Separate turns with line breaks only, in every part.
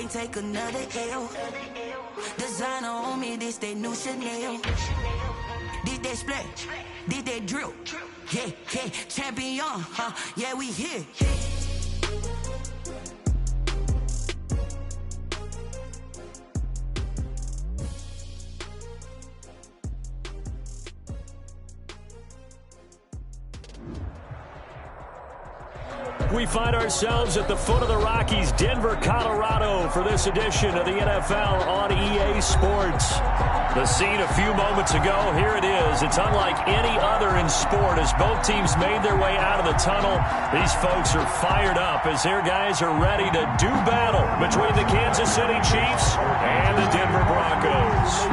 can't take another L. Designer on me, this they new Chanel. This they splash, this they drill. Yeah, yeah, champion, huh? Yeah, we here.
We find ourselves at the foot of the Rockies, Denver, Colorado, for this edition of the NFL on EA Sports. The scene a few moments ago, here it is. It's unlike any other in sport as both teams made their way out of the tunnel. These folks are fired up as their guys are ready to do battle between the Kansas City Chiefs and the Denver Broncos.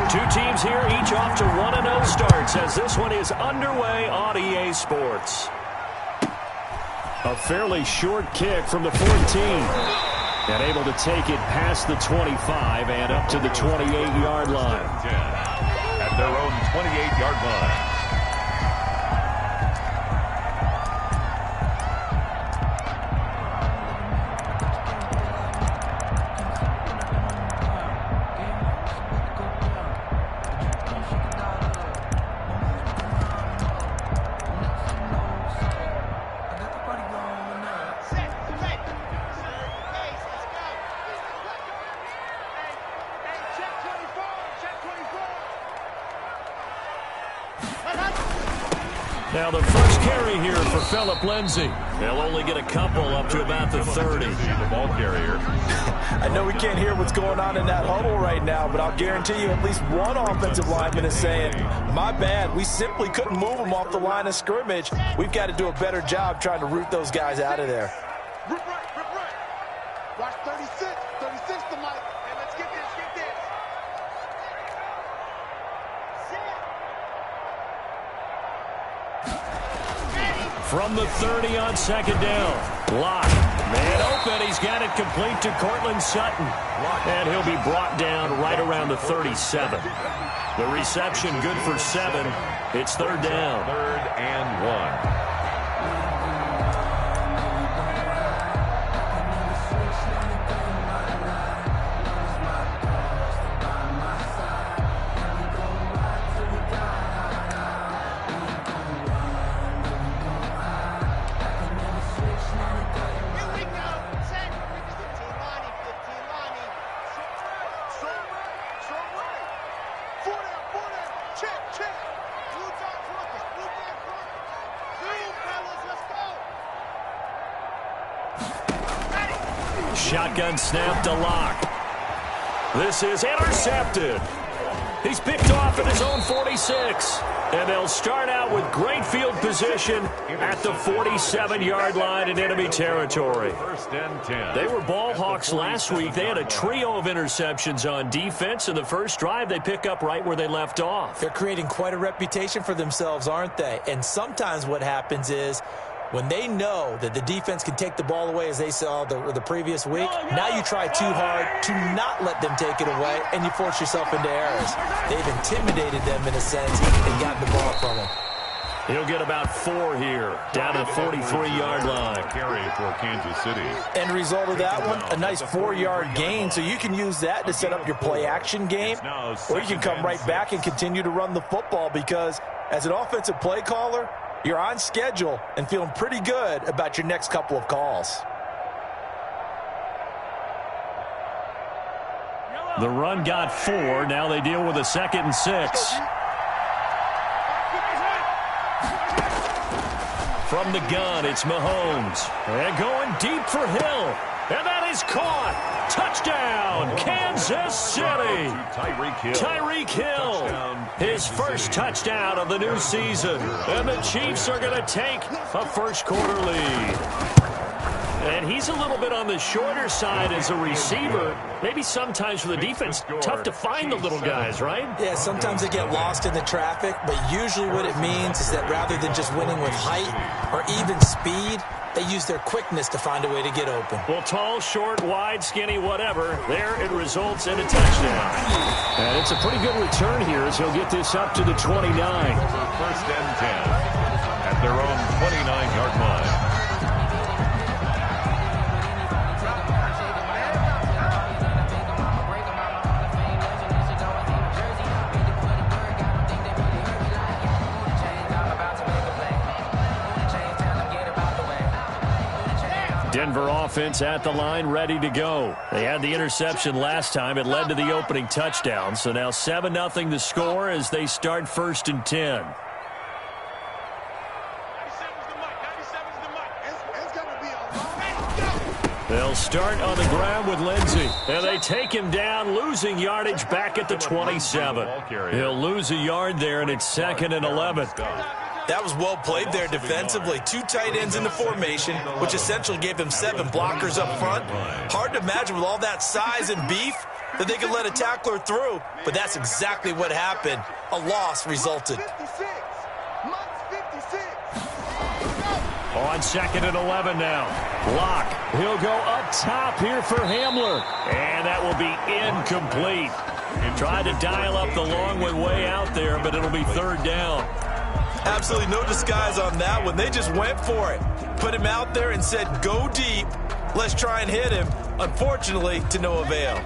Two teams here, each off to 1-0 starts as this one is underway on EA Sports. A fairly short kick from the 14. And able to take it past the 25 and up to the 28-yard line.
At their own 28-yard line.
Now the first carry here for Phillip Lindsay. They'll only get a couple up to about the 30.
The ball carrier.
I know we can't hear what's going on in that huddle right now, but I'll guarantee you at least one offensive lineman is saying, my bad, we simply couldn't move them off the line of scrimmage. We've got to do a better job trying to root those guys out of there.
Rip right. Watch 36 to Mike. And let's get this.
From the 30 on second down. Lock. Man open. He's got it complete to Cortland Sutton. And he'll be brought down right around the 37. The reception good for 7. It's third down.
3rd and 1.
Shotgun snap to Lock. This is intercepted. He's picked off at his own 46. And they'll start out with great field position at the 47-yard line in enemy territory.
1st and 10.
They were ball hawks last week. They had a trio of interceptions on defense. In the first drive, they pick up right where they left off.
They're creating quite a reputation for themselves, aren't they? And sometimes what happens is, when they know that the defense can take the ball away, as they saw the previous week, now you try too hard to not let them take it away, and you force yourself into errors. They've intimidated them in a sense and gotten the ball from them.
He'll get about 4 here, down to the 43-yard line.
Carry for Kansas City.
End result of that one, a nice 4-yard gain, so you can use that to set up your play-action game, or you can come right back and continue to run the football because, as an offensive play caller, you're on schedule and feeling pretty good about your next couple of calls.
The run got 4. Now they deal with a 2nd and 6. From the gun, it's Mahomes. And going deep for Hill. And that is caught. Touchdown, Kansas City. Tyreek Hill. His first touchdown of the new season. And the Chiefs are going to take a first-quarter lead. And he's a little bit on the shorter side as a receiver. Maybe sometimes for the defense, tough to find the little guys, right?
Yeah, sometimes they get lost in the traffic, but usually what it means is that rather than just winning with height or even speed, they use their quickness to find a way to get open.
Well, tall, short, wide, skinny, whatever, there it results in a touchdown. And it's a pretty good return here as he'll get this up to the 29.
1st and 10 at their own 29-yard line.
Denver offense at the line, ready to go. They had the interception last time. It led to the opening touchdown. So now 7-0 the score as they start 1st and 10. They'll start on the ground with Lindsey. And they take him down, losing yardage back at the 27. He'll lose a yard there, and it's 2nd and 11.
That was well played there defensively. 2 tight ends in the formation, which essentially gave them 7 blockers up front. Hard to imagine with all that size and beef that they could let a tackler through, but that's exactly what happened. A loss resulted.
On 2nd and 11 now. Locke. He'll go up top here for Hamler. And that will be incomplete. Tried to dial up the long one way out there, but it'll be 3rd down.
Absolutely no disguise on that one. They just went for it. Put him out there and said, go deep. Let's try and hit him. Unfortunately, to no avail.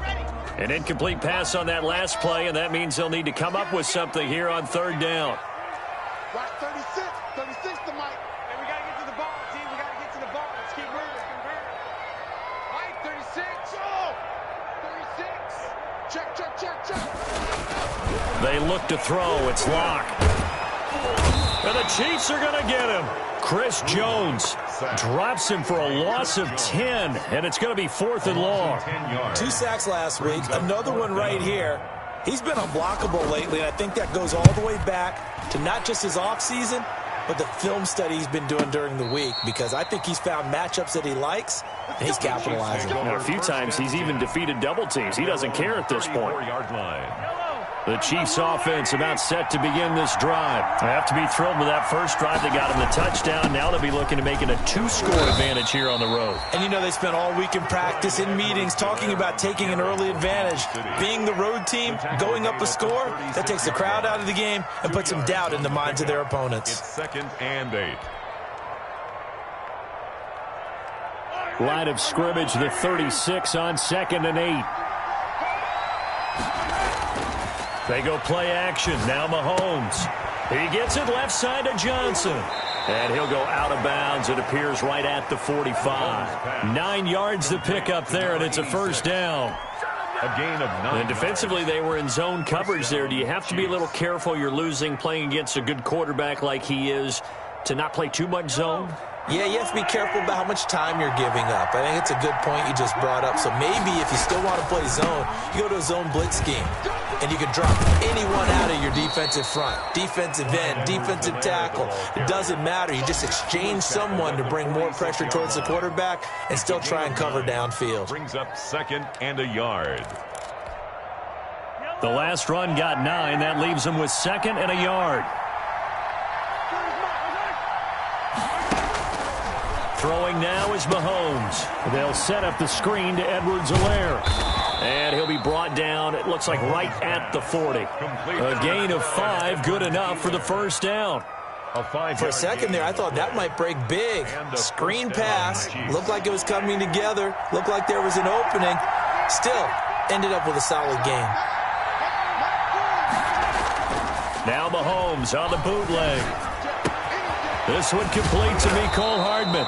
An incomplete pass on that last play, and that means they'll need to come up with something here on 3rd down.
Watch 36. 36 to Mike.
And we got to get to the ball, team. We got to get to the ball. Let's keep moving. Mike, 36. Oh! 36. Check.
They look to throw. It's Locke. And the Chiefs are going to get him. Chris Jones drops him for a loss of 10, and it's going to be 4th and long.
2 sacks last week, another one right here. He's been unblockable lately, and I think that goes all the way back to not just his offseason, but the film study he's been doing during the week, because I think he's found matchups that he likes, and he's capitalizing.
Now, a few times he's even defeated double teams. He doesn't care at this point. The Chiefs offense about set to begin this drive. They have to be thrilled with that first drive that got him the touchdown. Now they'll be looking to make it a 2-score advantage here on the road.
And you know, they spent all week in practice, in meetings, talking about taking an early advantage. Being the road team, going up a score, that takes the crowd out of the game and puts some doubt in the minds of their opponents.
It's 2nd and 8.
Line of scrimmage, the 36 on 2nd and 8. They go play action. Now Mahomes. He gets it left side to Johnson. And he'll go out of bounds. It appears right at the 45. 9 yards to pick up there, and it's a 1st down.
A gain of 9.
And defensively, they were in zone coverage there. Do you have to be a little careful? You're losing, playing against a good quarterback like he is, to not play too much zone?
Yeah, you have to be careful about how much time you're giving up. I think it's a good point you just brought up. So maybe if you still want to play zone, you go to a zone blitz scheme. And you can drop anyone out of your defensive front. Defensive end, defensive tackle. It doesn't matter. You just exchange someone to bring more pressure towards the quarterback and still try and cover downfield.
Brings up 2nd and a yard.
The last run got 9. That leaves them with 2nd and a yard. Throwing now is Mahomes. They'll set up the screen to Edwards-Helaire. And he'll be brought down, it looks like, right at the 40. A gain of 5, good enough for the 1st down.
For a second there, I thought that might break big. Screen pass, looked like it was coming together, looked like there was an opening. Still, ended up with a solid game.
Now Mahomes on the bootleg. This one complete to Mecole Hardman.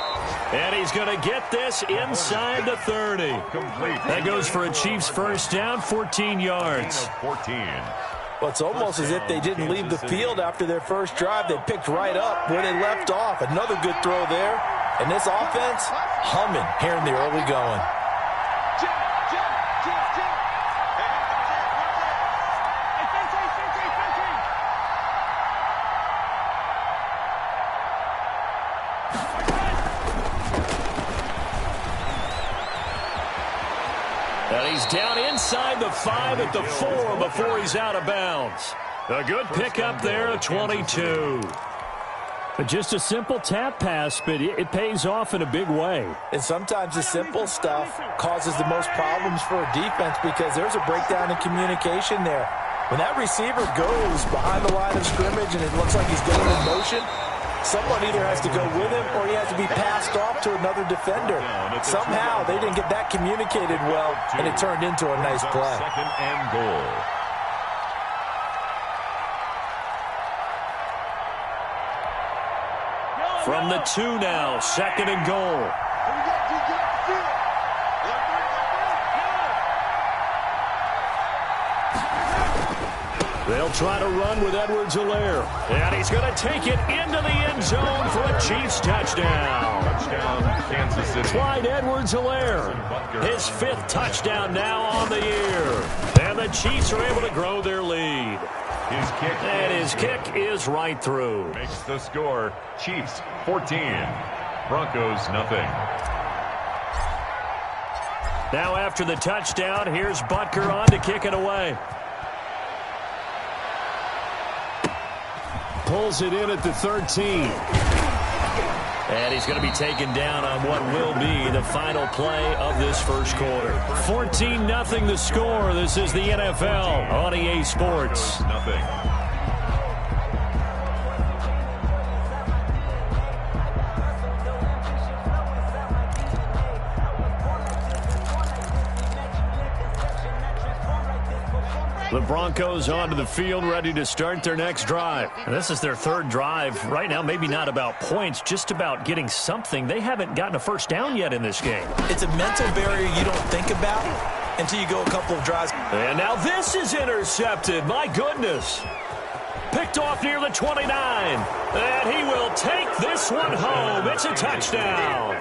And he's going to get this inside the 30. That goes for a Chiefs 1st down, 14 yards.
14.
Well, it's almost as if they didn't leave the field after their first drive. They picked right up where they left off. Another good throw there. And this offense, humming here in the early going.
And he's down inside the 5 at the 4 before he's out of bounds. A good pickup there at 22. Just a simple tap pass, but it pays off in a big way.
And sometimes the simple stuff causes the most problems for a defense because there's a breakdown in communication there. When that receiver goes behind the line of scrimmage and it looks like he's going in motion, someone either has to go with him or he has to be passed off to another defender. Somehow they didn't get that communicated well, and it turned into a nice play.
2nd and goal.
From the 2 now, 2nd and goal. They'll try to run with Edwards-Helaire. And he's going to take it into the end zone for a Chiefs touchdown.
Touchdown, Kansas City.
Clyde Edwards-Helaire, his 5th touchdown now on the year. And the Chiefs are able to grow their lead. His kick is right through.
Makes the score. Chiefs 14, Broncos nothing.
Now after the touchdown, here's Butker on to kick it away. Pulls it in at the 13. And he's going to be taken down on what will be the final play of this first quarter. 14-0 the score. This is the NFL on EA Sports.
Nothing.
The Broncos onto the field, ready to start their next drive. And this is their 3rd drive. Right now, maybe not about points, just about getting something. They haven't gotten a first down yet in this game.
It's a mental barrier you don't think about until you go a couple of drives.
And now this is intercepted. My goodness. Picked off near the 29. And he will take this one home. It's a touchdown.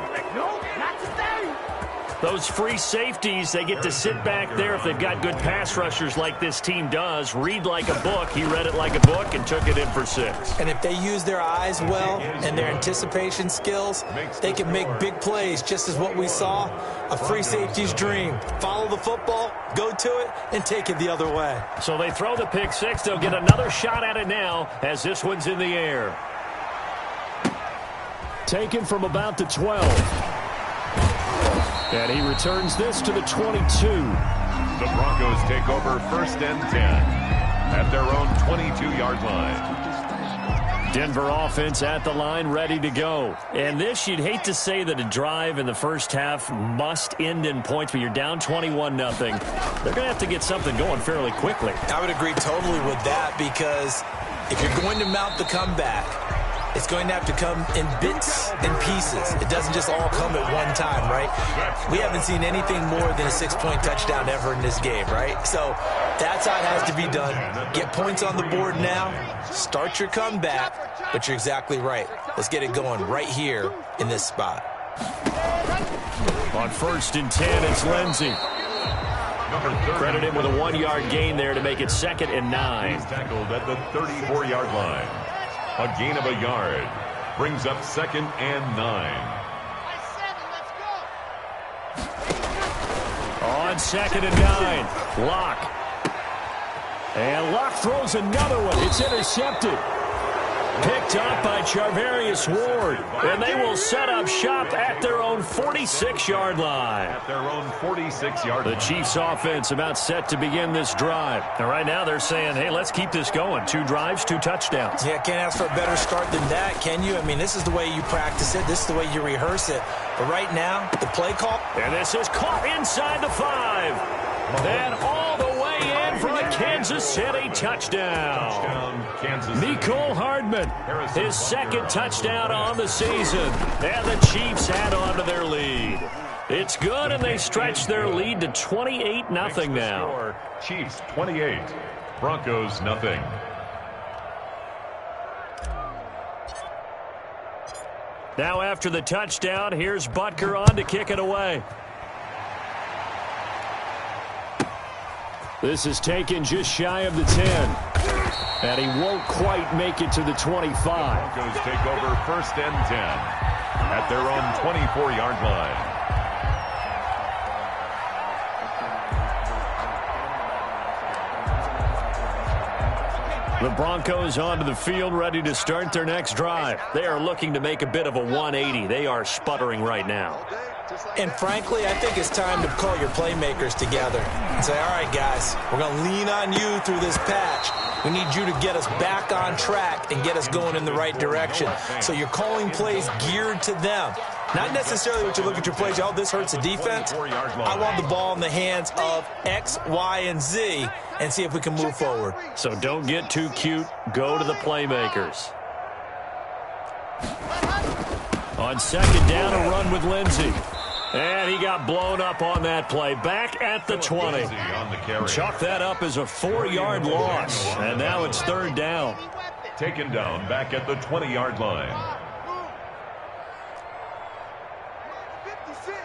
Those free safeties, they get to sit back there if they've got good pass rushers like this team does. Read like a book. He read it like a book and took it in for 6.
And if they use their eyes well and their anticipation skills, they can make big plays, just as what we saw, a free safety's dream. Follow the football, go to it, and take it the other way.
So they throw the pick 6. They'll get another shot at it now as this one's in the air. Taken from about the 12. And he returns this to the 22.
The Broncos take over 1st and 10 at their own 22-yard line.
Denver offense at the line, ready to go. And this, you'd hate to say that a drive in the first half must end in points, but you're down 21-0. They're going to have to get something going fairly quickly.
I would agree totally with that, because if you're going to mount the comeback, it's going to have to come in bits and pieces. It doesn't just all come at one time, right? We haven't seen anything more than a 6-point touchdown ever in this game, right? So that's how it has to be done. Get points on the board now. Start your comeback. But you're exactly right. Let's get it going right here in this spot.
On 1st and 10, it's Lindsey. Credit him with a 1-yard gain there to make it 2nd and 9.
He's tackled at the 34-yard line. A gain of a yard brings up 2nd and 9.
On 2nd and 9, Locke. And Locke throws another one. It's intercepted. Picked up by Charvarius Ward. And they will set up shop at their own 46-yard line.
At their own 46-yard line.
The Chiefs offense about set to begin this drive. And right now they're saying, hey, let's keep this going. 2 drives, 2 touchdowns.
Yeah, can't ask for a better start than that, can you? I mean, this is the way you practice it. This is the way you rehearse it. But right now, the play call.
And this is caught inside the 5. And all the way in for a Kansas City touchdown. Mecole Hardman, his 2nd touchdown on the season. And the Chiefs add on to their lead. It's good, and they stretch their lead to 28-0 now.
Chiefs 28, Broncos nothing.
Now after the touchdown, here's Butker on to kick it away. This is taken just shy of the 10. And he won't quite make it to the 25.
The Broncos take over 1st and 10 at their own 24-yard line.
The Broncos onto the field, ready to start their next drive. They are looking to make a bit of a 180. They are sputtering right now.
And frankly, I think it's time to call your playmakers together and say, all right, guys, we're going to lean on you through this patch. We need you to get us back on track and get us going in the right direction. So you're calling plays geared to them. Not necessarily what you look at your plays, oh, this hurts the defense. I want the ball in the hands of X, Y, and Z and see if we can move forward.
So don't get too cute. Go to the playmakers. On 2nd down, a run with Lindsey. And he got blown up on that play. Back at the 20. Chalk that up as a 4-yard loss. And now it's 3rd down.
Taken down back at the 20-yard line.
56.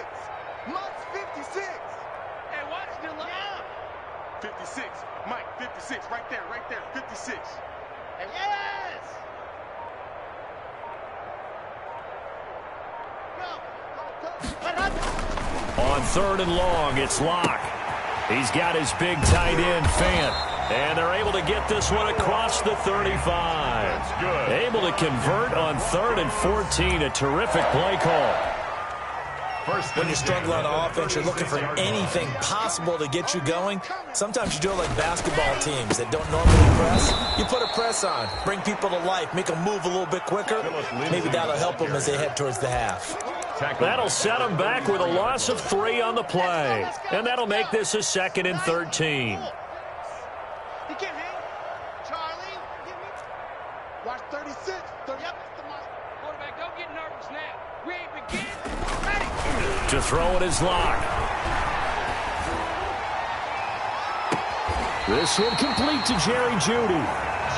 Mike's 56.
Hey, watch the line.
56. Mike, 56. Right there, 56.
Hey, yes!
On 3rd and long, it's Locke. He's got his big tight end, Fant. And they're able to get this one across the 35.
That's good.
Able to convert on 3rd and 14. A terrific play call.
When you struggle on offense, you're looking for anything possible to get you going. Sometimes you do it like basketball teams that don't normally press. You put a press on, bring people to life, make them move a little bit quicker. Maybe that'll help them as they head towards the half.
That'll set them back with a loss of 3 on the play. And that'll make this a 2nd and 13.
You can't hang. Charlie.
Watch 36. 30.
Yep. Quarterback, don't get nervous now. We ain't begin. Ready.
To throw it is Locke. This one complete to Jerry Jeudy.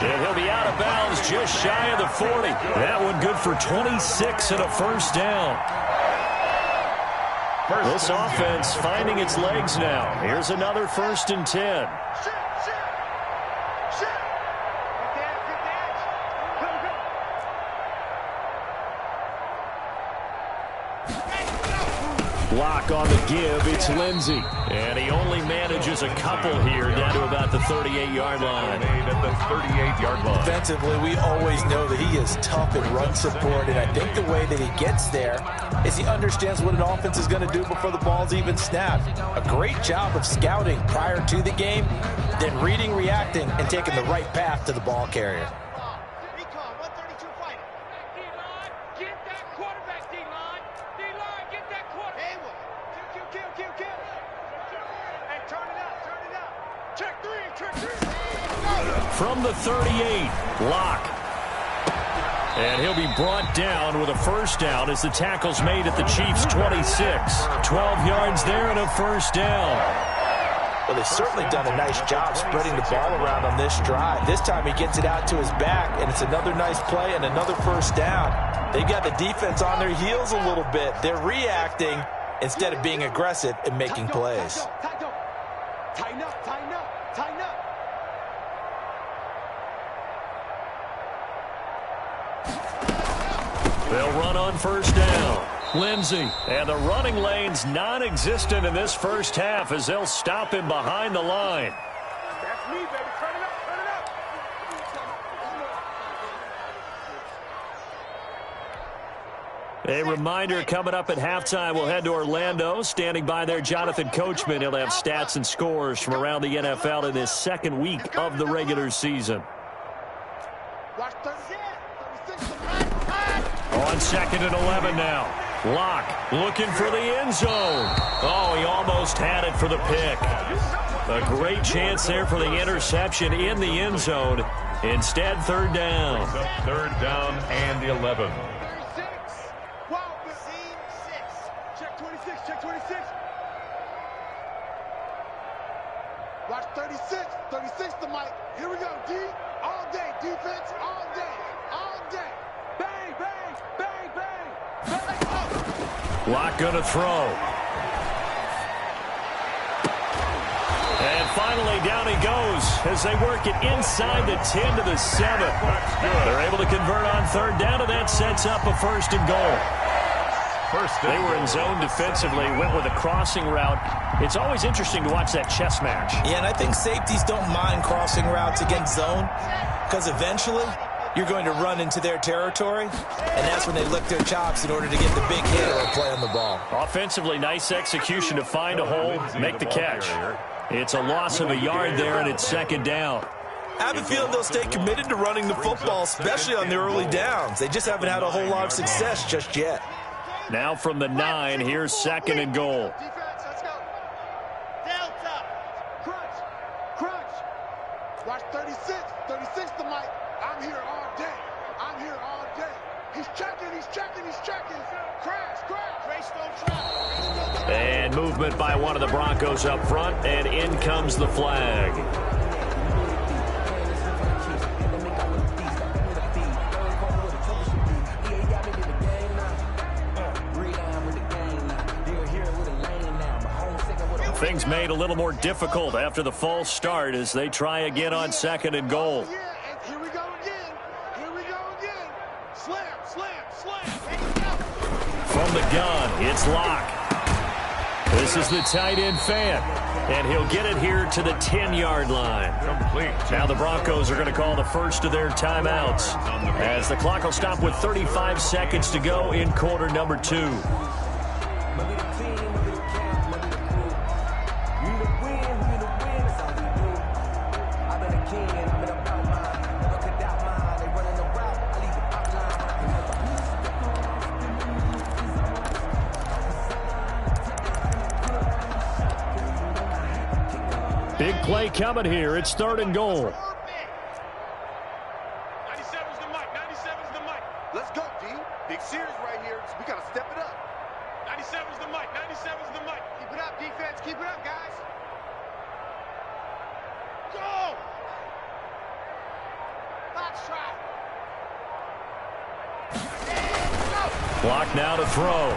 And he'll be out of bounds just shy of the 40. That one good for 26 and a 1st down. This offense finding its legs now. Here's another 1st and 10. Block on the give, it's Lindsey. And he only manages a couple here down to about the 38-yard line.
At the 38-yard line.
Defensively, we always know that he is tough in run support, and I think the way that he gets there is he understands what an offense is going to do before the ball's even snapped. A great job of scouting prior to the game, then reading, reacting, and taking the right path to the ball carrier.
Recon, 132 fighting. D-line, get that quarterback, D-line. D-line, get that quarterback. Hey, what? Kill. Hey, turn it out. Check 3.
From the 38, Locke. And he'll be brought down with a 1st down as the tackle's made at the Chiefs' 26. 12 yards there and a 1st down.
Well, they've certainly done a nice job spreading the ball around on this drive. This time he gets it out to his back, and it's another nice play and another 1st down. They've got the defense on their heels a little bit. They're reacting instead of being aggressive and making plays.
Tighten up.
They'll run on 1st down. Lindsey. And the running lane's non-existent in this 1st half as they'll stop him behind the line.
That's me, baby. Turn it up.
A reminder coming up at halftime, we'll head to Orlando. Standing by there, Jonathan Coachman. He'll have stats and scores from around the NFL in this 2nd week of the regular season.
Watch 36.
On 2nd and 11 now. Locke looking for the end zone. Oh, he almost had it for the pick. A great chance there for the interception in the end zone. Instead, 3rd down.
3rd down and 11.
Check 26. Watch 36. 36 to Mike. Here we go, D. All day. Defense. All day. Bang.
Locke gonna throw. And finally, down he goes as they work it inside the 10 to the 7. They're able to convert on 3rd down, and that sets up a 1st and goal. They were in zone defensively, went with a crossing route. It's always interesting to watch that chess match.
Yeah, and I think safeties don't mind crossing routes against zone because eventually you're going to run into their territory, and that's when they lick their chops in order to get the big hit or a play on the ball.
Offensively, nice execution to find a hole, make the catch. It's a loss of a yard there, and it's 2nd down.
I have a feeling they'll stay committed to running the football, especially on the early downs. They just haven't had a whole lot of success just yet.
Now from the 9, here's 2nd and goal.
Defense, let's go. Delta.
Crunch. Watch 36. 36 to Mike. I'm here all day. He's checking. Crash.
Grace don't try.
movement by one of the Broncos up front, and in comes the flag. Things made a little more difficult after the false start as they try again on 2nd and goal.
Here we go again. Here we go again. Slam, slam, slam.
From the gun, it's Locke. This is the tight end fan, and he'll get it here to the 10-yard line.
Complete.
Now the Broncos are going to call the first of their timeouts as the clock will stop with 35 seconds to go in quarter number 2. Big play coming here. It's 3rd and goal.
97's the mic. 97's the mic. Let's go, D. Big series right here. We got to step it up. 97's the mic. 97's the mic. Keep it up, defense. Keep it up, guys. Go! Box try.
Clock now to throw.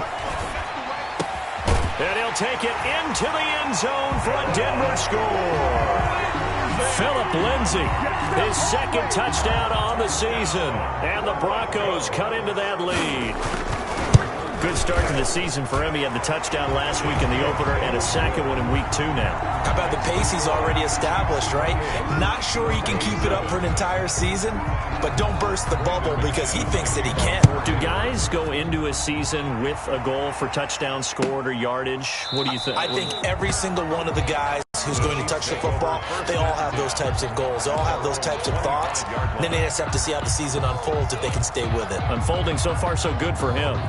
And he'll take it into the end zone for a Denver score. Phillip Lindsay, his 2nd touchdown on the season. And the Broncos cut into that lead. Good start to the season for him. He had the touchdown last week in the opener and a 2nd one in week 2 now.
How about the pace he's already established, right? Not sure he can keep it up for an entire seaon, but don't burst the bubble because he thinks that he can.
Do guys go into a season with a goal for touchdown scored or yardage? What do you think?
I think every single one of the guys who's going to touch the football, they all have those types of goals. They all have those types of thoughts. And then they just have to see how the season unfolds if they can stay with it.
Unfolding so far so good for him.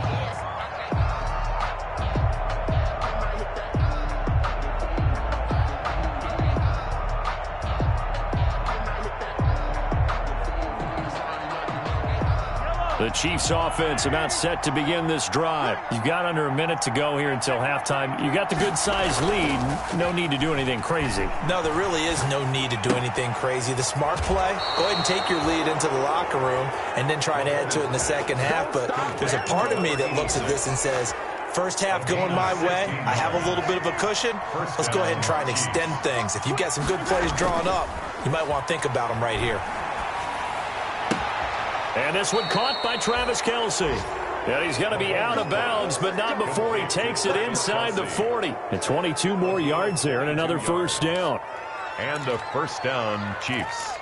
The Chiefs offense about set to begin this drive. You've got under a minute to go here until halftime. You've got the good-sized lead. No need to do anything crazy.
No, there really is no need to do anything crazy. The smart play, go ahead and take your lead into the locker room and then try and add to it in the second half. But there's a part of me that looks at this and says, first half going my way, I have a little bit of a cushion. Let's go ahead and try and extend things. If you've got some good plays drawn up, you might want to think about them right here.
And this one caught by Travis Kelce. And he's going to be out of bounds, but not before he takes it inside the 40. And 22 more yards there and another first down.
And a first down, Chiefs.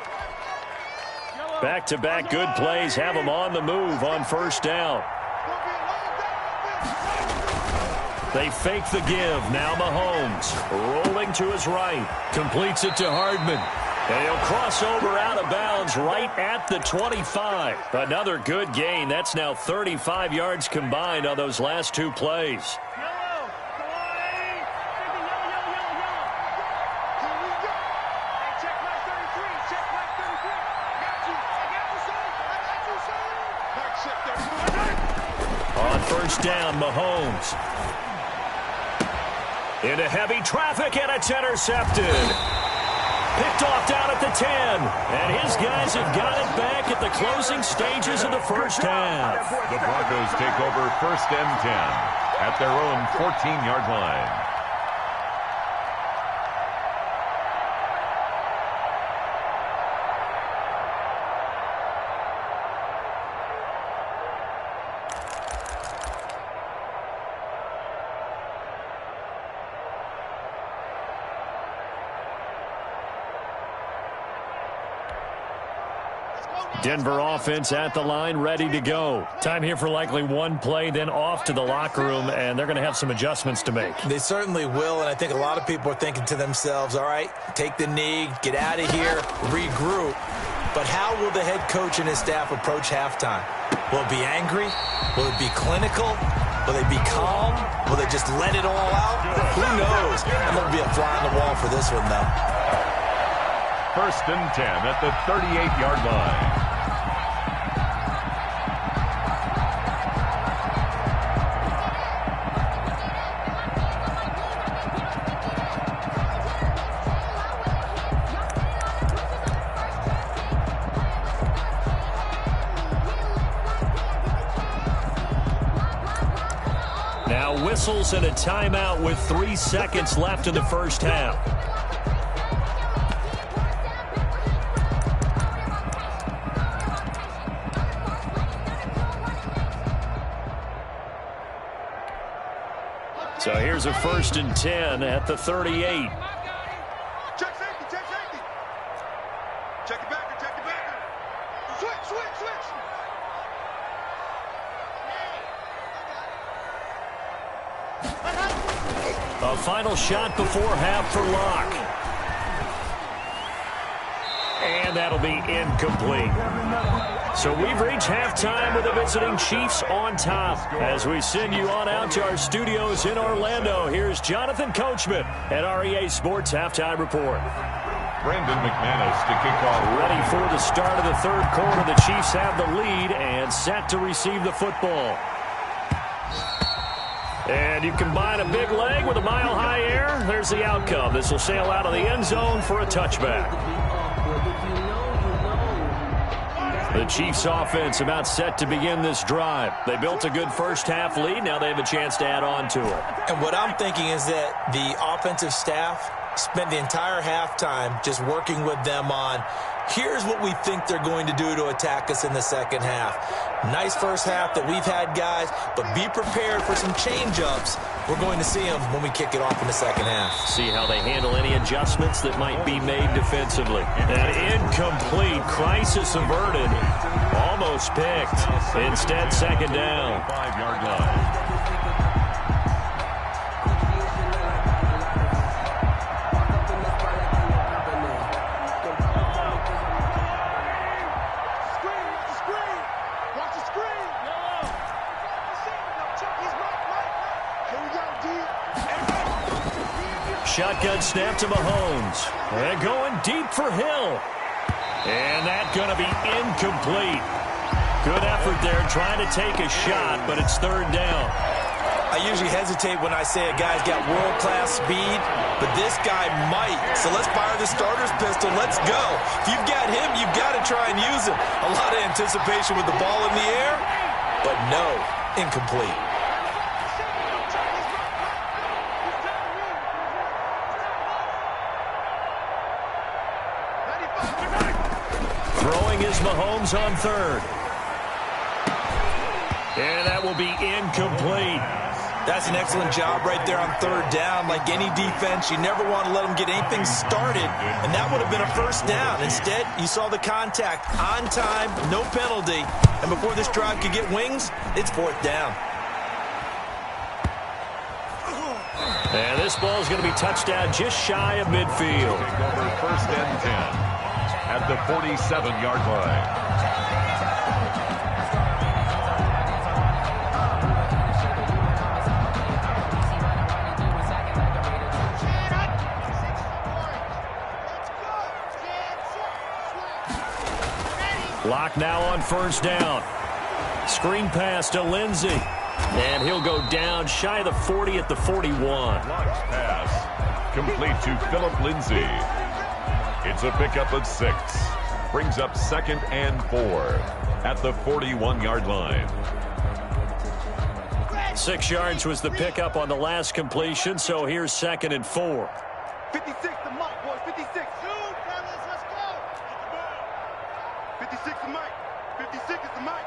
Back-to-back good plays have them on the move on first down. They fake the give. Now Mahomes rolling to his right. Completes it to Hardman. And he'll cross over out of bounds right at the 25. Another good gain. That's now 35 yards combined on those last 2 plays. On first down, Mahomes. Into heavy traffic, and it's intercepted. Picked off down at the 10. And his guys have got it back at the closing stages of the first half.
The Broncos take over first and 10 at their own 14-yard line.
Denver offense at the line, ready to go. Time here for likely one play, then off to the locker room, and they're going to have some adjustments to make.
They certainly will, and I think a lot of people are thinking to themselves, all right, take the knee, get out of here, regroup. But how will the head coach and his staff approach halftime? Will it be angry? Will it be clinical? Will they be calm? Will they just let it all out? Who knows? I'm going to be a fly on the wall for this one, though.
First and 10 at the 38-yard line.
Now whistles and a timeout with 3 seconds left in the first half. So here's a 1st and 10 at the 38.
Check safety, check safety. Check the backer, check the backer. Switch, switch, switch.
A final shot before half for Locke. And that'll be incomplete. So we've reached halftime with the visiting Chiefs on top. As we send you on out to our studios in Orlando, here's Jonathan Coachman at REA Sports Halftime Report.
Brandon McManus to kick off.
Ready for the start of the third quarter. The Chiefs have the lead and set to receive the football. And you combine a big leg with a mile-high air. There's the outcome. This will sail out of the end zone for a touchback. The Chiefs offense about set to begin this drive. They built a good first half lead. Now they have a chance to add on to it.
And what I'm thinking is that the offensive staff spent the entire halftime just working with them on, here's what we think they're going to do to attack us in the second half. Nice first half that we've had, guys, but be prepared for some change-ups. We're going to see them when we kick it off in the second half.
See how they handle any adjustments that might be made defensively. An incomplete, crisis averted, almost picked. Instead, second down.
5-yard line.
Shotgun snap to Mahomes. They're going deep for Hill. And that's going to be incomplete. Good effort there trying to take a shot, but it's third down.
I usually hesitate when I say a guy's got world-class speed, but this guy might. So let's fire the starter's pistol. Let's go. If you've got him, you've got to try and use him. A lot of anticipation with the ball in the air, but no, incomplete.
Throwing is Mahomes on third. And that will be incomplete.
That's an excellent job right there on third down. Like any defense, you never want to let them get anything started, and that would have been a first down. Instead, you saw the contact on time, no penalty, and before this drive could get wings, it's fourth down.
And this ball is going to be touchdown just shy of midfield.
Take over 1st and 10 at the 47-yard line.
Lock now on first down. Screen pass to Lindsey. And he'll go down shy of the 40 at the 41.
Lock's pass complete to Phillip Lindsay. It's a pickup of 6. Brings up 2nd and 4 at the 41-yard line.
6 yards was the pickup on the last completion, so here's 2nd and 4.
56 the Mike, boys, 56. Shoot, fellas, let's go. 56 the Mike. 56 is the Mike.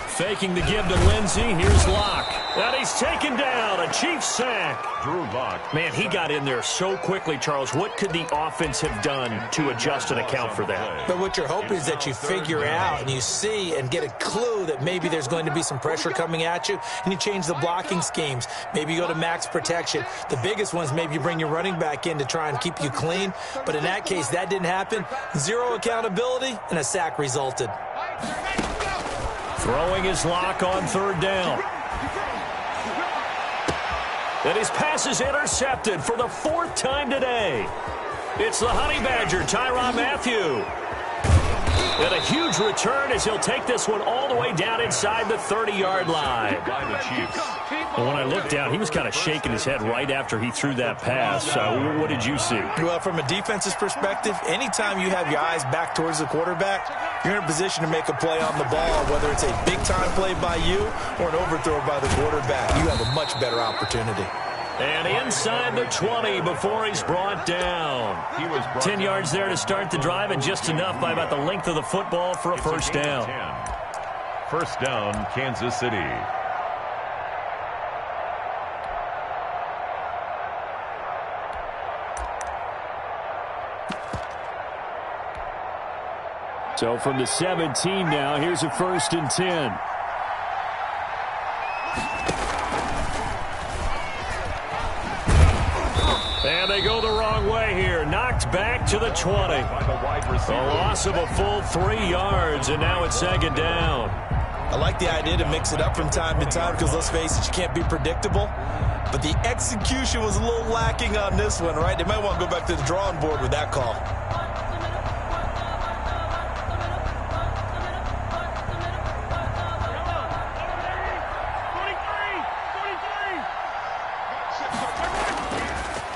Faking the give to Lindsey. Here's Locke. And he's taken down. A Chiefs sack.
Drew Lock.
Man, he got in there so quickly, Charles. What could the offense have done to adjust and account for that?
But what you're hoping is that you figure out and you see and get a clue that maybe there's going to be some pressure coming at you, and you change the blocking schemes. Maybe you go to max protection. The biggest ones, maybe you bring your running back in to try and keep you clean. But in that case, that didn't happen. Zero accountability, and a sack resulted.
Throwing his Lock on third down. And his pass is intercepted for the 4th time today. It's the Honey Badger, Tyrann Mathieu. And a huge return as he'll take this one all the way down inside the 30-yard line.
By the Chiefs.
Well, when I looked down, he was kind of shaking his head right after he threw that pass. What did you see?
Well, from a defense's perspective, anytime you have your eyes back towards the quarterback, you're in a position to make a play on the ball, whether it's a big-time play by you or an overthrow by the quarterback. You have a much better opportunity.
And inside the 20 before he's brought down. 10 yards there to start the drive, and just enough by about the length of the football for a first down.
First down, Kansas City.
So from the 17 now, here's a 1st and 10. And they go the wrong way here. Knocked back to the 20. A loss of a full 3 yards, and now it's 2nd down.
I like the idea to mix it up from time to time because, let's face it, you can't be predictable. But the execution was a little lacking on this one, right? They might want to go back to the drawing board with that call.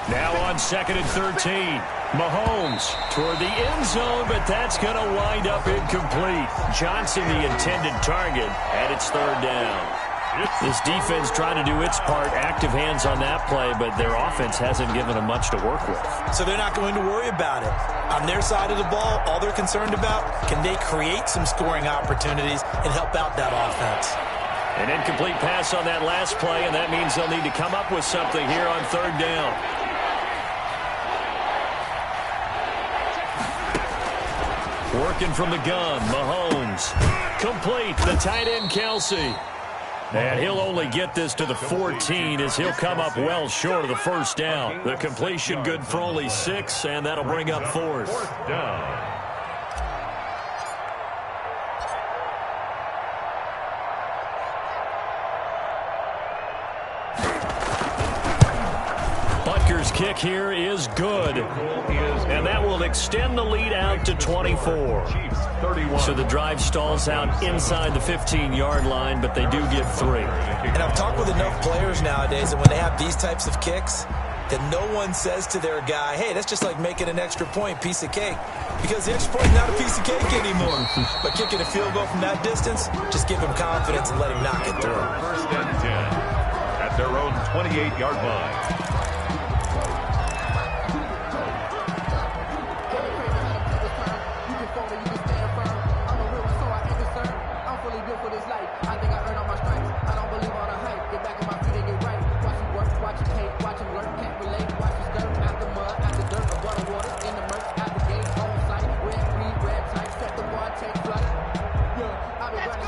Now on 2nd and 13. Mahomes toward the end zone, but that's going to wind up incomplete. Johnson, the intended target, and it's 3rd down. This defense trying to do its part, active hands on that play, but their offense hasn't given them much to work with.
So they're not going to worry about it. On their side of the ball, all they're concerned about, can they create some scoring opportunities and help out that offense?
An incomplete pass on that last play, and that means they'll need to come up with something here on 3rd down. Working from the gun, Mahomes. Complete, the tight end, Kelsey. And he'll only get this to the 14 as he'll come up well short of the 1st down. The completion good for only 6, and that'll bring up 4th.
4th down.
Butker's kick here is good. And that will extend the lead out to 24. So the drive stalls out inside the 15-yard line, but they do get 3.
And I've talked with enough players nowadays that when they have these types of kicks, that no one says to their guy, hey, that's just like making an extra point, piece of cake. Because the extra point is not a piece of cake anymore. But kicking a field goal from that distance, just give him confidence and let him knock it through.
1st and 10 at their own 28-yard line.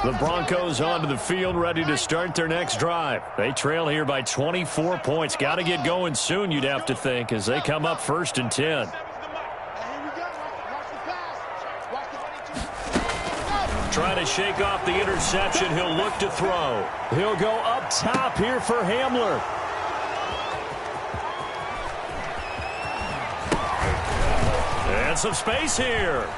The Broncos onto the field, ready to start their next drive. They trail here by 24 points. Got to get going soon, you'd have to think, as they come up 1st and 10. Trying to shake off the interception. He'll look to throw. He'll go up top here for Hamler. And some space here.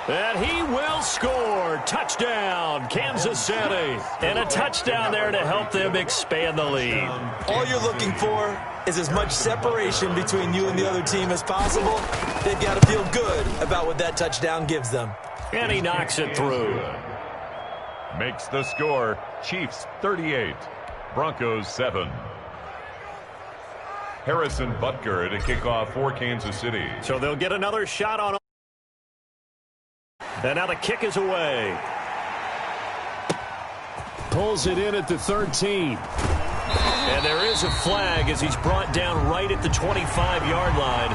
And he will score. Touchdown, Kansas City. And a touchdown there to help them expand the lead.
All you're looking for is as much separation between you and the other team as possible. They've got to feel good about what that touchdown gives them.
And he knocks it through.
Makes the score, Chiefs 38, Broncos 7. Harrison Butker to kick off for Kansas City.
So they'll get another shot on. And now the kick is away. Pulls it in at the 13. And there is a flag as he's brought down right at the 25-yard line.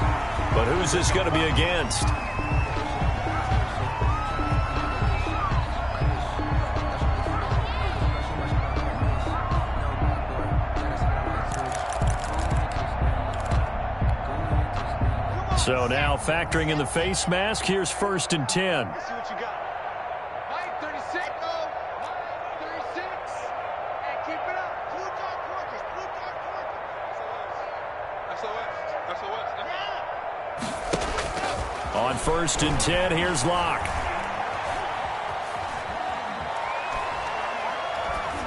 But who's this going to be against? So now factoring in the face mask, here's 1st and 10.
See what you got. 36. 36. And keep it up. Blue dark quarters. Blue dark quarters. SOS. SOS. SOS.
On 1st and 10, here's Locke.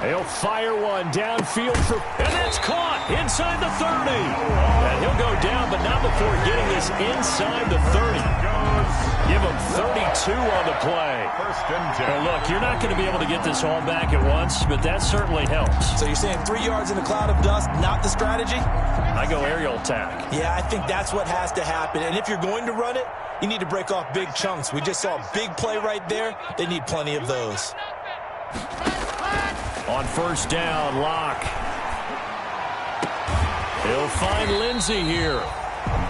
He'll fire one downfield and that's caught inside the 30. And he'll go down, but not before getting this inside the 30. Give him 32 on the play. Now look, you're not going to be able to get this all back at once, but that certainly helps.
So you're saying 3 yards in a cloud of dust, not the strategy?
I go aerial attack.
Yeah, I think that's what has to happen. And if you're going to run it, you need to break off big chunks. We just saw a big play right there. They need plenty of those.
On 1st down, Locke. He'll find Lindsey here.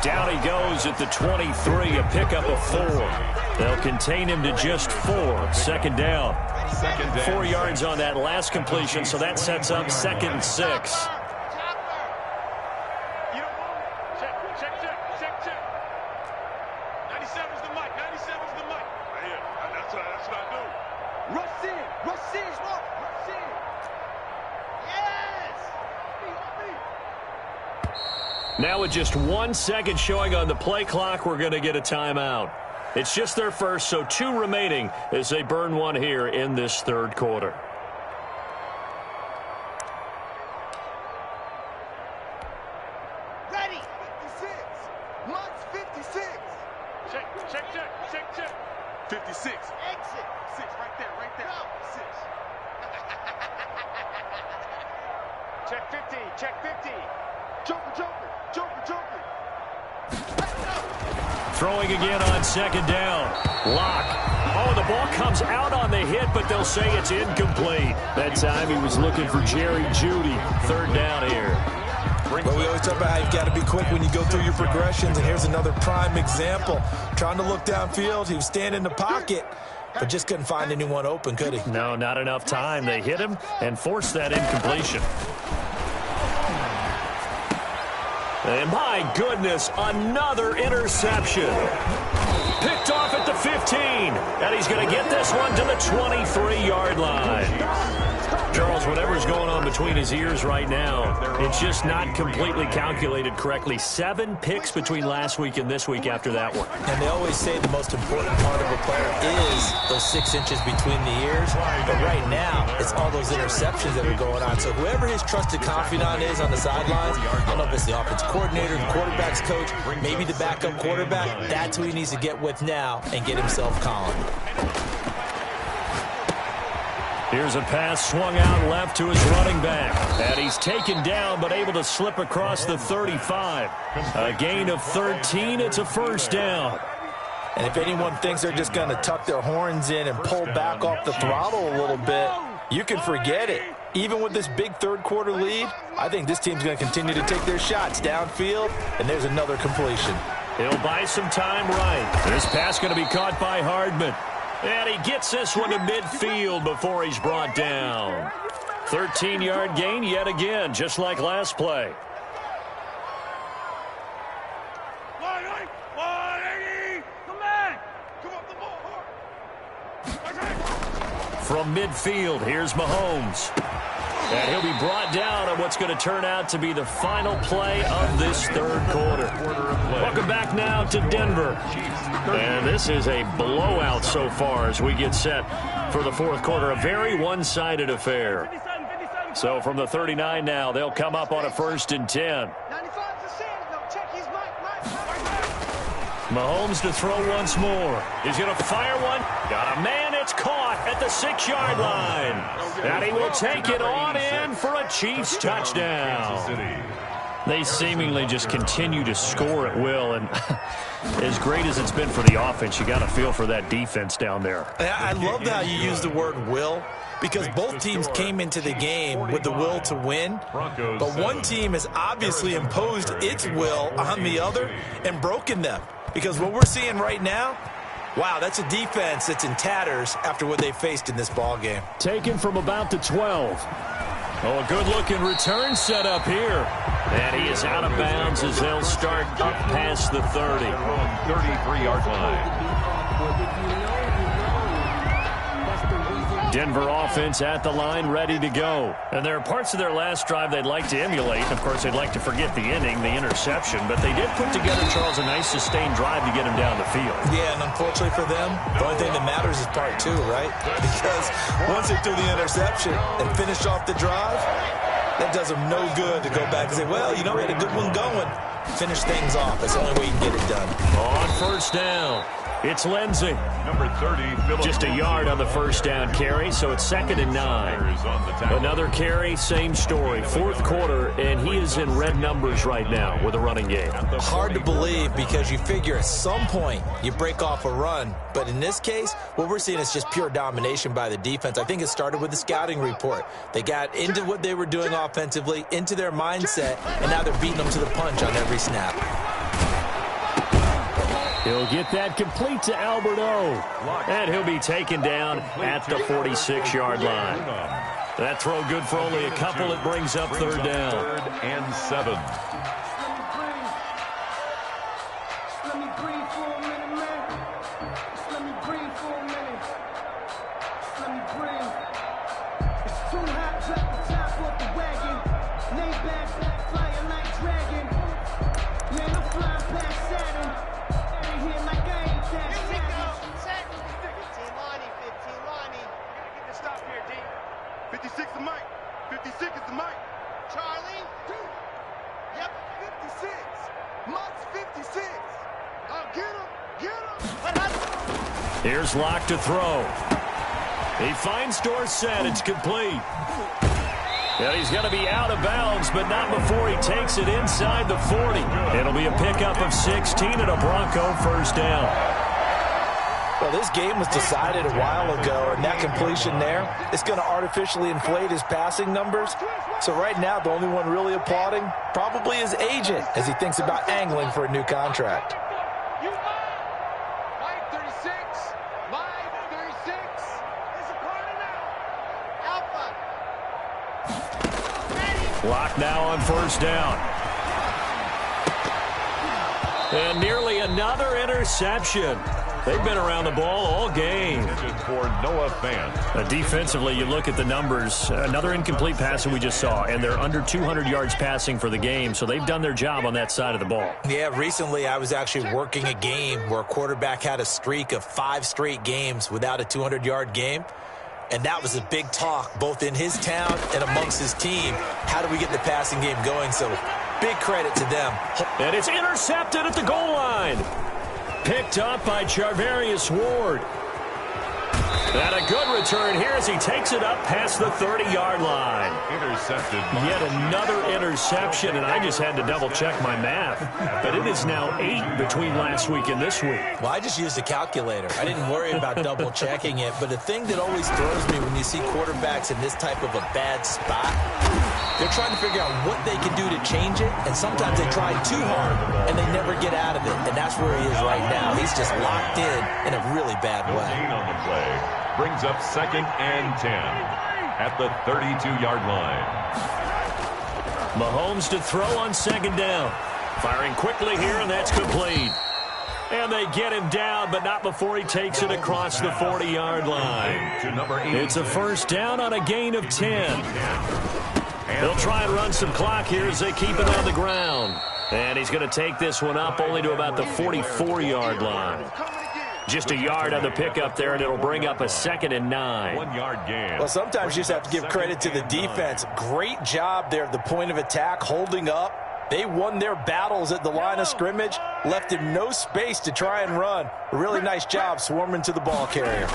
Down he goes at the 23, a pickup of 4. They'll contain him to just 4. Second down. 4 yards on that last completion, so that sets up 2nd and 6. Now with just 1 second showing on the play clock, we're going to get a timeout. It's just their first, so 2 remaining as they burn one here in this 3rd quarter.
Ready. 56. Lux 56. Check. 56. Exit. 6 right there. Go. 6. Check 50. Check 50. Joker.
Throwing again on 2nd down. Locke. Oh, the ball comes out on the hit, but they'll say it's incomplete. That time he was looking for Jerry Jeudy. 3rd down here.
Well, we always talk about how you've got to be quick when you go through your progressions, and here's another prime example. Trying to look downfield, he was standing in the pocket, but just couldn't find anyone open, could he?
No, not enough time. They hit him and forced that incompletion. And my goodness, another interception. Picked off at the 15. And he's going to get this one to the 23-yard line. Charles, whatever's going on between his ears right now, it's just not completely calculated correctly. 7 picks between last week and this week after that one.
And they always say the most important part of a player is those 6 inches between the ears. But right now, it's all those interceptions that are going on. So whoever his trusted confidant is on the sidelines, I don't know if it's the offense coordinator, the quarterback's coach, maybe the backup quarterback, that's who he needs to get with now and get himself calm.
Here's a pass swung out left to his running back. And he's taken down but able to slip across the 35. A gain of 13. It's a 1st down.
And if anyone thinks they're just going to tuck their horns in and pull back off the throttle a little bit, you can forget it. Even with this big 3rd quarter lead, I think this team's going to continue to take their shots downfield, and there's another completion.
He'll buy some time right. This pass going to be caught by Hardman. And he gets this one to midfield before he's brought down. 13-yard gain yet again, just like last play. From midfield, here's Mahomes. And he'll be brought down on what's going to turn out to be the final play of this 3rd quarter. Welcome back now to Denver. And this is a blowout so far as we get set for the 4th quarter. A very one-sided affair. So from the 39 now, they'll come up on a 1st and 10. Mahomes to throw once more. He's going to fire one. Got a man. It's caught at the 6-yard line. And he will take it on in for a Chiefs touchdown. They seemingly just continue to score at will. And as great as it's been for the offense, you got to feel for that defense down there.
I love how you use the word will, because both teams came into the game with the will to win. But one team has obviously imposed its will on the other and broken them. Because what we're seeing right now, wow, that's a defense that's in tatters after what they faced in this ball game.
Taken from about the 12. Oh, a good-looking return set up here. And he is out of bounds as they'll start up past the 30. 33-yard line. Denver offense at the line, ready to go. And there are parts of their last drive they'd like to emulate. Of course, they'd like to forget the inning, the interception. But they did put together, Charles, a nice sustained drive to get him down the field.
Yeah, and unfortunately for them, the only thing that matters is part two, right? Because once they threw the interception and finished off the drive, that does them no good to go back and say, well, you know, we had a good one going. Finish things off. That's the only way you can get it done.
On first down, it's Lindsey.
Number 30,
Just a yard on the first down carry, so it's 2nd and 9. Another carry, same story. Fourth quarter, and he is in red numbers right now with a running game.
Hard to believe because you figure at some point you break off a run. But in this case, what we're seeing is just pure domination by the defense. I think it started with the scouting report. They got into what they were doing offensively, into their mindset, and now they're beating them to the punch on every snap.
He'll get that complete to Albert O. And he'll be taken down at the 46-yard line. That throw good for only a couple. It brings up third down.
3rd and 7.
Let me breathe for a minute, man. Let me breathe for a minute. Let me breathe. It's too hot, drop the top off the wagon. Lay back, fire like dragon. Man, I'm flying past Saturn. Out here like I ain't that savage. Here we go. 15 Lonnie, 15 Lonnie. Gotta get the stop here, D. 56 the mic. 56 is the mic. Charlie. Yep, 56. Mike's 56. Oh, get him. Get him.
Here's Locke to throw. He finds Dorsett. It's complete. And he's going to be out of bounds, but not before he takes it inside the 40. It'll be a pickup of 16 and a Bronco first down.
Well, this game was decided a while ago, and that completion there is going to artificially inflate his passing numbers. So right now, the only one really applauding probably his agent as he thinks about angling for a new contract.
Mike 36. Mike 36. There's a corner now. Alpha.
Locke now on first down. And nearly another interception. They've been around the ball all game.
For Noah Fant.
Defensively, you look at the numbers. Another incomplete pass that we just saw, and they're under 200 yards passing for the game, so they've done their job on that side of the ball.
Yeah, recently I was actually working a game where a quarterback had a streak of 5 straight games without a 200-yard game, and that was a big talk both in his town and amongst his team. How do we get the passing game going? So big credit to them.
And it's intercepted at the goal line. Picked up by Charvarius Ward. And a good return here as he takes it up past the 30-yard line.
Intercepted.
Yet another interception, and I just had to double-check my math. But it is now 8 between last week and this week.
Well, I just used a calculator. I didn't worry about double-checking it. But the thing that always throws me when you see quarterbacks in this type of a bad spot, they're trying to figure out what they can do to change it. And sometimes they try too hard, and they never get out of it. And that's where he is right now. He's just locked in a really bad way.
Gain on the play. Brings up 2nd and 10 at the 32-yard line.
Mahomes to throw on 2nd down. Firing quickly here, and that's complete. And they get him down, but not before he takes it across the 40-yard line. It's a first down on a gain of 10. They'll try and run some clock here as they keep it on the ground. And he's going to take this one up only to about the 44-yard line. Just a yard on the pickup there, and it'll bring up a 2nd and 9.
1-yard gain.
Well, sometimes you just have to give credit to the defense. Great job there at the point of attack, holding up. They won their battles at the line of scrimmage, left him no space to try and run. A really nice job swarming to the ball carrier.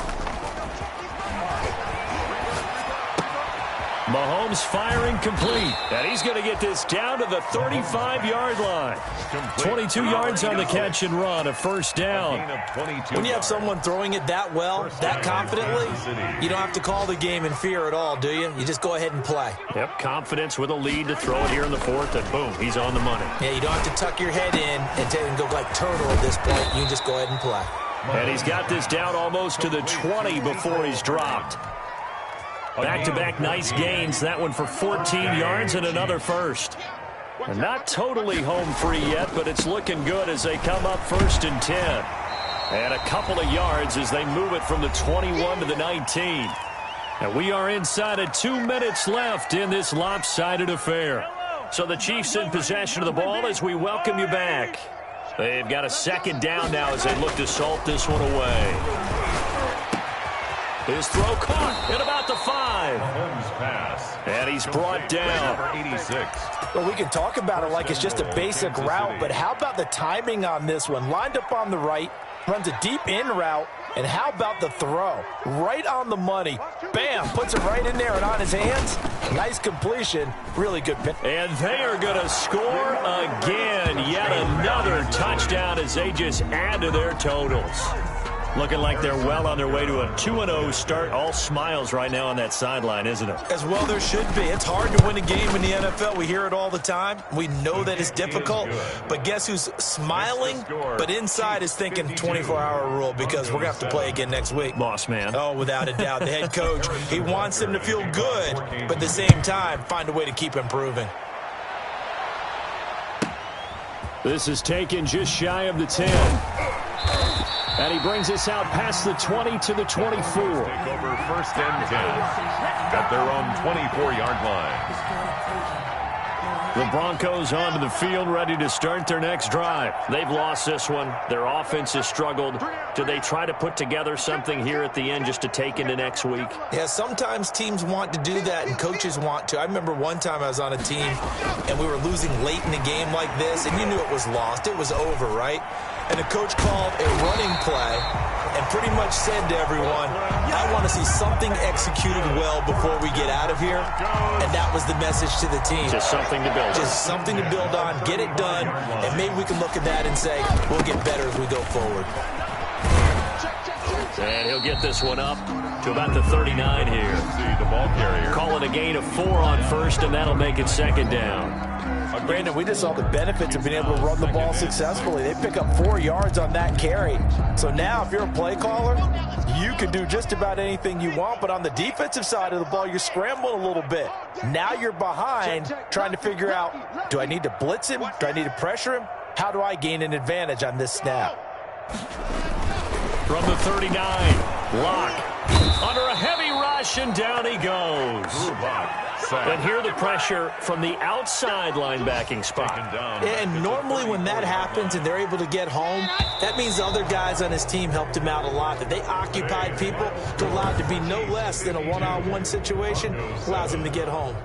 Mahomes firing complete. And he's going to get this down to the 35-yard line. 22 yards on the catch and run, a first down.
When you have someone throwing it that well, that confidently, you don't have to call the game in fear at all, do you? You just go ahead and play.
Yep, confidence with a lead to throw it here in the 4th, and boom, he's on the money.
Yeah, you don't have to tuck your head in and go like turtle at this point. You can just go ahead and play.
And he's got this down almost to the 20 before he's dropped. Back-to-back nice gains. That one for 14 yards and another first. And not totally home free yet, but it's looking good as they come up 1st and 10. And a couple of yards as they move it from the 21 to the 19. And we are inside of 2 minutes left in this lopsided affair. So the Chiefs in possession of the ball as we welcome you back. They've got a second down now as they look to salt this one away. His throw caught at about the 5.
Pass.
And he's brought down.
Number 86.
Well, we can talk about it like it's just a basic route, but how about the timing on this one? Lined up on the right, runs a deep in route, and how about the throw? Right on the money. Bam, puts it right in there and on his hands. Nice completion. Really good pick.
And they are going to score again. Yet another touchdown as they just add to their totals. Looking like they're well on their way to a 2-0 start. All smiles right now on that sideline, isn't it?
As well there should be. It's hard to win a game in the NFL. We hear it all the time. We know that it's difficult. But guess who's smiling, but inside is thinking 24-hour rule because we're going to have to play again next week.
Boss man.
Oh, without a doubt. The head coach, he wants them to feel good, but at the same time, find a way to keep improving.
This is taken just shy of the 10. And he brings us out past the 20 to the 24.
Take over first and 10 at their own 24-yard line.
The Broncos onto the field, ready to start their next drive. They've lost this one. Their offense has struggled. Do they try to put together something here at the end just to take into next week?
Yeah, sometimes teams want to do that and coaches want to. I remember one time I was on a team and we were losing late in the game like this, and you knew it was lost. It was over, right? And the coach called a running play and pretty much said to everyone, I want to see something executed well before we get out of here. And that was the message to the team.
Just something to build on.
Just something to build on, get it done, and maybe we can look at that and say, we'll get better as we go forward.
And he'll get this one up to about the 39 here.
The ball carrier.
Call it a gain of 4 on first, and that'll make it second down.
Brandon, we just saw the benefits of being able to run the ball successfully. They pick up 4 yards on that carry. So now if you're a play caller, you can do just about anything you want. But on the defensive side of the ball, you're scrambling a little bit. Now you're behind trying to figure out, do I need to blitz him? Do I need to pressure him? How do I gain an advantage on this snap?
From the 39, Locke under a heavy rush, and down he goes. And here the pressure from the outside linebacking spot.
And normally when that happens and they're able to get home, that means the other guys on his team helped him out a lot. That they occupied people to allow it to be no less than a one-on-one situation allows him to get home.